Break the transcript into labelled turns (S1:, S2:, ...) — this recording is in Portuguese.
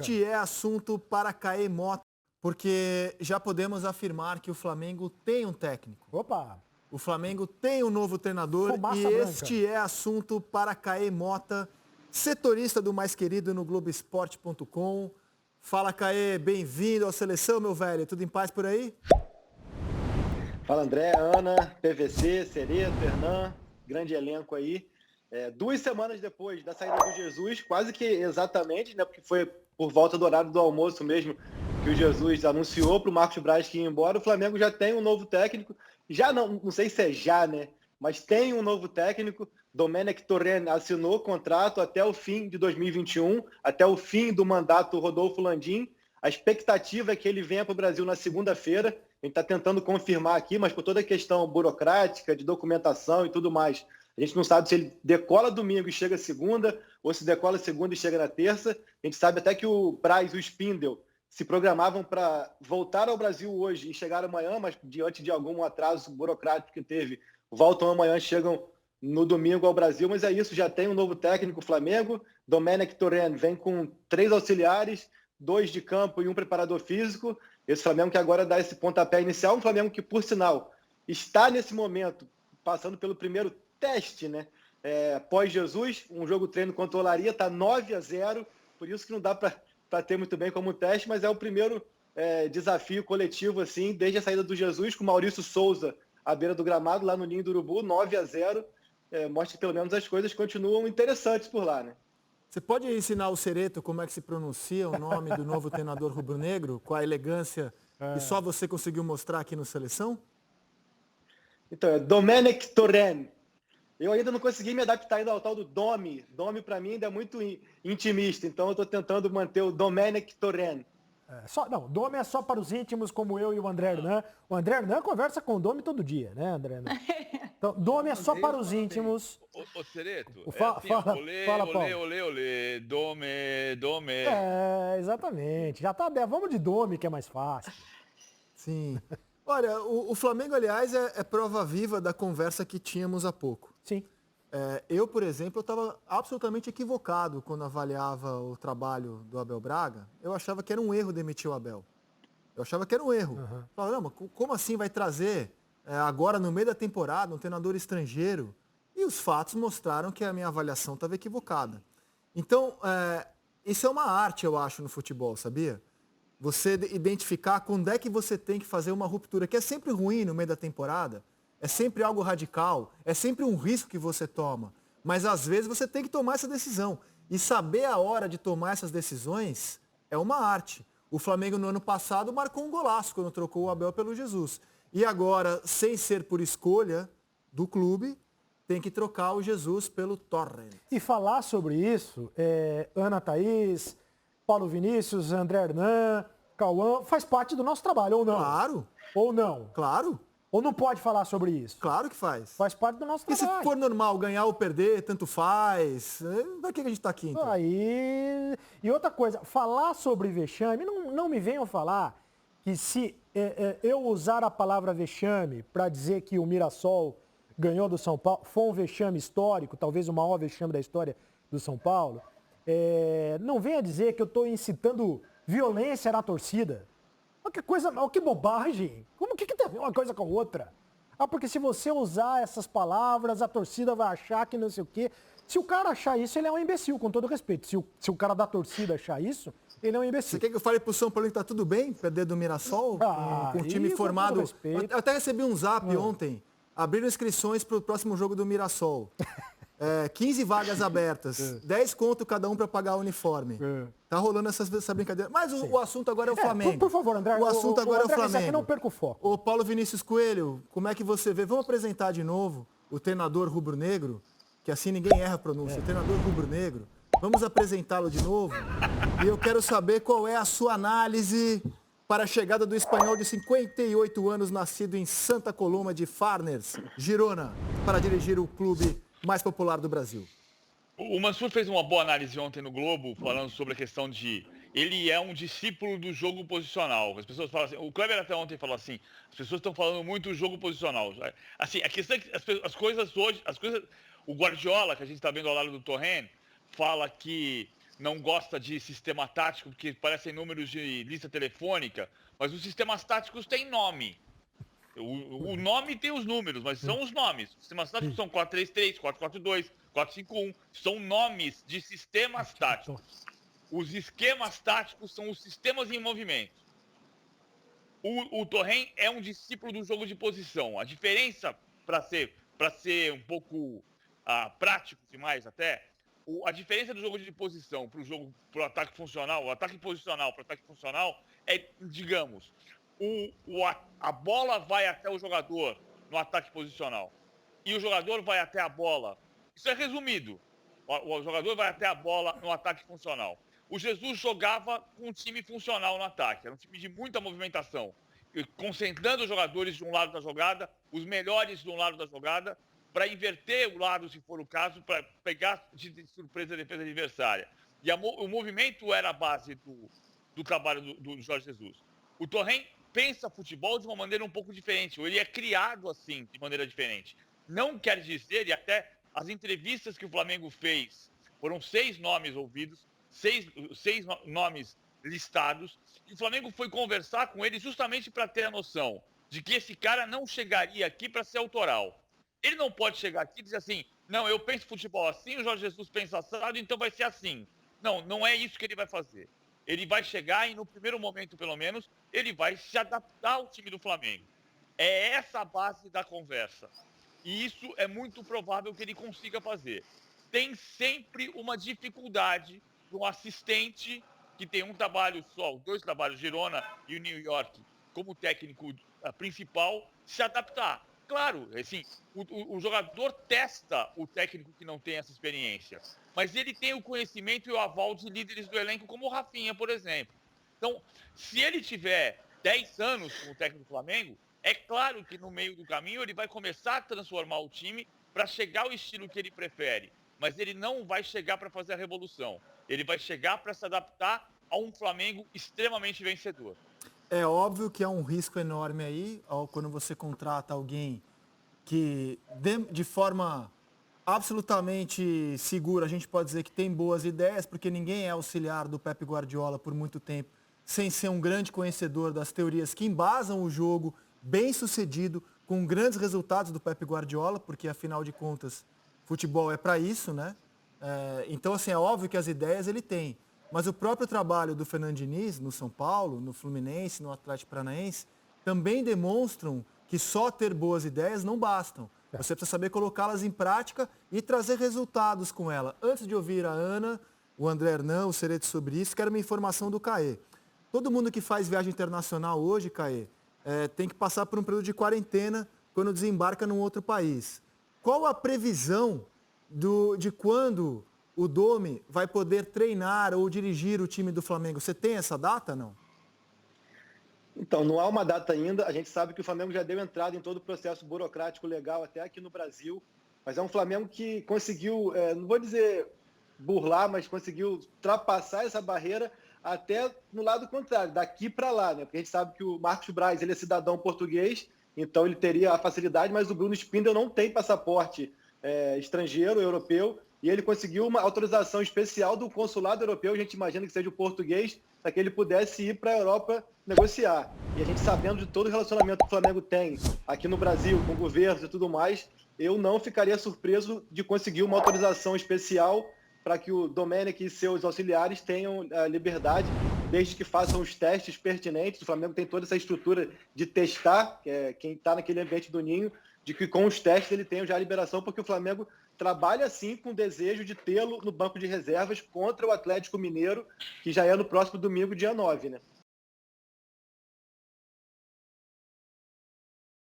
S1: Este é assunto para Caê Mota, porque já podemos afirmar que o Flamengo tem um técnico.
S2: Opa!
S1: O Flamengo tem um novo treinador e este é assunto para Caê Mota, setorista do Mais Querido no Globoesporte.com. Fala, Caê, bem-vindo à Seleção, meu velho. Tudo em paz por aí?
S3: Fala, André, Ana, PVC, Cereto, Hernan, grande elenco aí. 2 semanas depois da saída do Jesus, quase que exatamente, né, porque foi por volta do horário do almoço mesmo que o Jesus anunciou para o Marcos Braz que ia embora, o Flamengo já tem um novo técnico, já não sei se é já, né, mas tem um novo técnico. Domenech Torrent assinou contrato até o fim de 2021, até o fim do mandato Rodolfo Landim. A expectativa é que ele venha para o Brasil na segunda-feira. A gente está tentando confirmar aqui, mas por toda a questão burocrática, de documentação e tudo mais, a gente não sabe se ele decola domingo e chega segunda, ou se decola segunda e chega na terça. A gente sabe até que o Braz e o Spindel se programavam para voltar ao Brasil hoje e chegar amanhã, mas diante de algum atraso burocrático que teve, voltam amanhã, chegam no domingo ao Brasil. Mas é isso, já tem um novo técnico, o Flamengo. Domenech Torrent vem com 3 auxiliares, 2 de campo e um preparador físico. Esse Flamengo que agora dá esse pontapé inicial, um Flamengo que, por sinal, está nesse momento passando pelo primeiro teste, né? Pós-Jesus, um jogo-treino contra o Olaria, está 9-0, por isso que não dá para ter muito bem como teste, mas é o primeiro desafio coletivo, assim, desde a saída do Jesus, com o Maurício Souza à beira do gramado, lá no Ninho do Urubu, 9-0, mostra que pelo menos as coisas continuam interessantes por lá, né?
S1: Você pode ensinar o Cereto como é que se pronuncia o nome do novo treinador rubro-negro, com a elegância que só você conseguiu mostrar aqui no Seleção?
S3: Então, é Domenech Torrent. Eu ainda não consegui me adaptar ainda ao tal do Domi. Domi, para mim, ainda é muito intimista, então eu estou tentando manter o Domenech Torrent.
S2: Domi é só para os íntimos como eu e o André Hernan. O André Hernan conversa com o Domi todo dia, né, André Hernan? Então, Domi é só para os íntimos.
S4: Ô Cereto,
S2: fala, Paulo.
S4: Olê, Dome.
S2: Exatamente. Já tá, vamos de Domi, que é mais fácil.
S1: Sim. Olha, o Flamengo, aliás, é prova viva da conversa que tínhamos há pouco.
S2: Sim.
S1: Eu, por exemplo, estava absolutamente equivocado quando avaliava o trabalho do Abel Braga. Eu achava que era um erro demitir o Abel. Eu achava que era um erro.
S2: Uhum.
S1: Falava, não, mas como assim vai trazer agora no meio da temporada um treinador estrangeiro? E os fatos mostraram que a minha avaliação estava equivocada. Então, isso é uma arte, eu acho, no futebol, sabia? Você identificar quando é que você tem que fazer uma ruptura, que é sempre ruim no meio da temporada, é sempre algo radical, é sempre um risco que você toma. Mas às vezes você tem que tomar essa decisão. E saber a hora de tomar essas decisões é uma arte. O Flamengo no ano passado marcou um golaço quando trocou o Abel pelo Jesus. E agora, sem ser por escolha do clube, tem que trocar o Jesus pelo Torrent.
S2: E falar sobre isso, Ana Thaís, Paulo Vinícius, André Hernan, Cauã, faz parte do nosso trabalho, ou não?
S1: Claro.
S2: Ou não?
S1: Claro.
S2: Ou não pode falar sobre isso?
S1: Claro que faz.
S2: Faz parte do nosso trabalho.
S1: E se for normal, ganhar ou perder, tanto faz. Pra que a gente tá aqui, então?
S2: Aí... E outra coisa, falar sobre vexame, não me venham falar que se eu usar a palavra vexame para dizer que o Mirassol ganhou do São Paulo, foi um vexame histórico, talvez o maior vexame da história do São Paulo, não venha dizer que eu estou incitando violência na torcida. Olha que coisa, olha que bobagem. Como que tem a ver uma coisa com a outra? Porque se você usar essas palavras, a torcida vai achar que não sei o quê. Se o cara achar isso, ele é um imbecil, com todo respeito. Se o cara da torcida achar isso, ele é um imbecil.
S1: Você quer que eu fale pro São Paulo que tá tudo bem? Perder do Mirassol? Com o time formado. Eu até recebi um zap ontem. Abriram inscrições pro próximo jogo do Mirassol. 15 vagas abertas, 10 conto cada um para pagar o uniforme. Tá rolando essa brincadeira. Mas o assunto agora é o Flamengo.
S2: Por favor, André.
S1: O assunto agora
S2: André,
S1: é o Flamengo.
S2: Aqui não perca o foco.
S1: Ô Paulo Vinícius Coelho, como é que você vê? Vamos apresentar de novo o treinador rubro-negro, que assim ninguém erra a pronúncia. O treinador rubro-negro. Vamos apresentá-lo de novo. E eu quero saber qual é a sua análise para a chegada do espanhol de 58 anos, nascido em Santa Coloma de Farners, Girona, para dirigir o clube mais popular do Brasil.
S4: O Mansur fez uma boa análise ontem no Globo, falando sobre a questão de... Ele é um discípulo do jogo posicional. As pessoas falam assim... O Kleber até ontem falou assim... As pessoas estão falando muito do jogo posicional. Assim, a questão é que as coisas hoje... O Guardiola, que a gente está vendo ao lado do Torrent, fala que não gosta de sistema tático, porque parecem números de lista telefônica, mas os sistemas táticos têm nome. O nome tem os números, mas são os nomes. Os sistemas táticos são 4-3-3, 4-4-2, 4-5-1. São nomes de sistemas táticos. Os esquemas táticos são os sistemas em movimento. O Torren é um discípulo do jogo de posição. A diferença, para ser um pouco prático demais até, a diferença do jogo de posição para o ataque funcional, o ataque posicional para o ataque funcional é, digamos, a bola vai até o jogador no ataque posicional e o jogador vai até a bola. Isso é resumido. O jogador vai até a bola no ataque funcional. O Jesus jogava com um time funcional no ataque. Era um time de muita movimentação, concentrando os jogadores de um lado da jogada, os melhores de um lado da jogada, para inverter o lado, se for o caso, para pegar de surpresa a defesa adversária. E o movimento era a base do trabalho do Jorge Jesus. O Torren pensa futebol de uma maneira um pouco diferente, ou ele é criado assim, de maneira diferente. Não quer dizer, e até as entrevistas que o Flamengo fez, foram 6 nomes ouvidos, 6 nomes listados, e o Flamengo foi conversar com ele justamente para ter a noção de que esse cara não chegaria aqui para ser autoral. Ele não pode chegar aqui e dizer assim, não, eu penso futebol assim, o Jorge Jesus pensa assado, então vai ser assim. Não, não é isso que ele vai fazer. Ele vai chegar e, no primeiro momento, pelo menos, ele vai se adaptar ao time do Flamengo. É essa a base da conversa. E isso é muito provável que ele consiga fazer. Tem sempre uma dificuldade de um assistente que tem um trabalho só, 2 trabalhos, Girona e o New York, como técnico principal, se adaptar. Claro, assim, o jogador testa o técnico que não tem essa experiência, mas ele tem o conhecimento e o aval de líderes do elenco, como o Rafinha, por exemplo. Então, se ele tiver 10 anos como técnico do Flamengo, é claro que no meio do caminho ele vai começar a transformar o time para chegar ao estilo que ele prefere, mas ele não vai chegar para fazer a revolução. Ele vai chegar para se adaptar a um Flamengo extremamente vencedor.
S1: É óbvio que há um risco enorme aí, quando você contrata alguém que, de forma absolutamente segura, a gente pode dizer que tem boas ideias, porque ninguém é auxiliar do Pep Guardiola por muito tempo, sem ser um grande conhecedor das teorias que embasam o jogo, bem sucedido, com grandes resultados do Pep Guardiola, porque, afinal de contas, futebol é para isso, né? Então, assim, é óbvio que as ideias ele tem. Mas o próprio trabalho do Fernando Diniz no São Paulo, no Fluminense, no Atlético Paranaense, também demonstram que só ter boas ideias não bastam. Você precisa saber colocá-las em prática e trazer resultados com ela. Antes de ouvir a Ana, o André Hernan, o Serete sobre isso, quero uma informação do Caê. Todo mundo que faz viagem internacional hoje, Caê, tem que passar por um período de quarentena quando desembarca num outro país. Qual a previsão de quando o Domi vai poder treinar ou dirigir o time do Flamengo? Você tem essa data, não?
S3: Então, não há uma data ainda. A gente sabe que o Flamengo já deu entrada em todo o processo burocrático legal até aqui no Brasil, mas é um Flamengo que conseguiu, não vou dizer burlar, mas conseguiu ultrapassar essa barreira até no lado contrário, daqui para lá, né? Porque a gente sabe que o Marcos Braz, ele é cidadão português, então ele teria a facilidade, mas o Bruno Spindel não tem passaporte estrangeiro, europeu, e ele conseguiu uma autorização especial do consulado europeu, a gente imagina que seja o português, para que ele pudesse ir para a Europa negociar. E a gente sabendo de todo o relacionamento que o Flamengo tem aqui no Brasil, com governos e tudo mais, eu não ficaria surpreso de conseguir uma autorização especial para que o Domenech e seus auxiliares tenham a liberdade, desde que façam os testes pertinentes. O Flamengo tem toda essa estrutura de testar, quem está naquele ambiente do Ninho, de que com os testes ele tenha já a liberação, porque o Flamengo trabalha sim com o desejo de tê-lo no banco de reservas contra o Atlético Mineiro, que já é no próximo domingo, dia 9, né?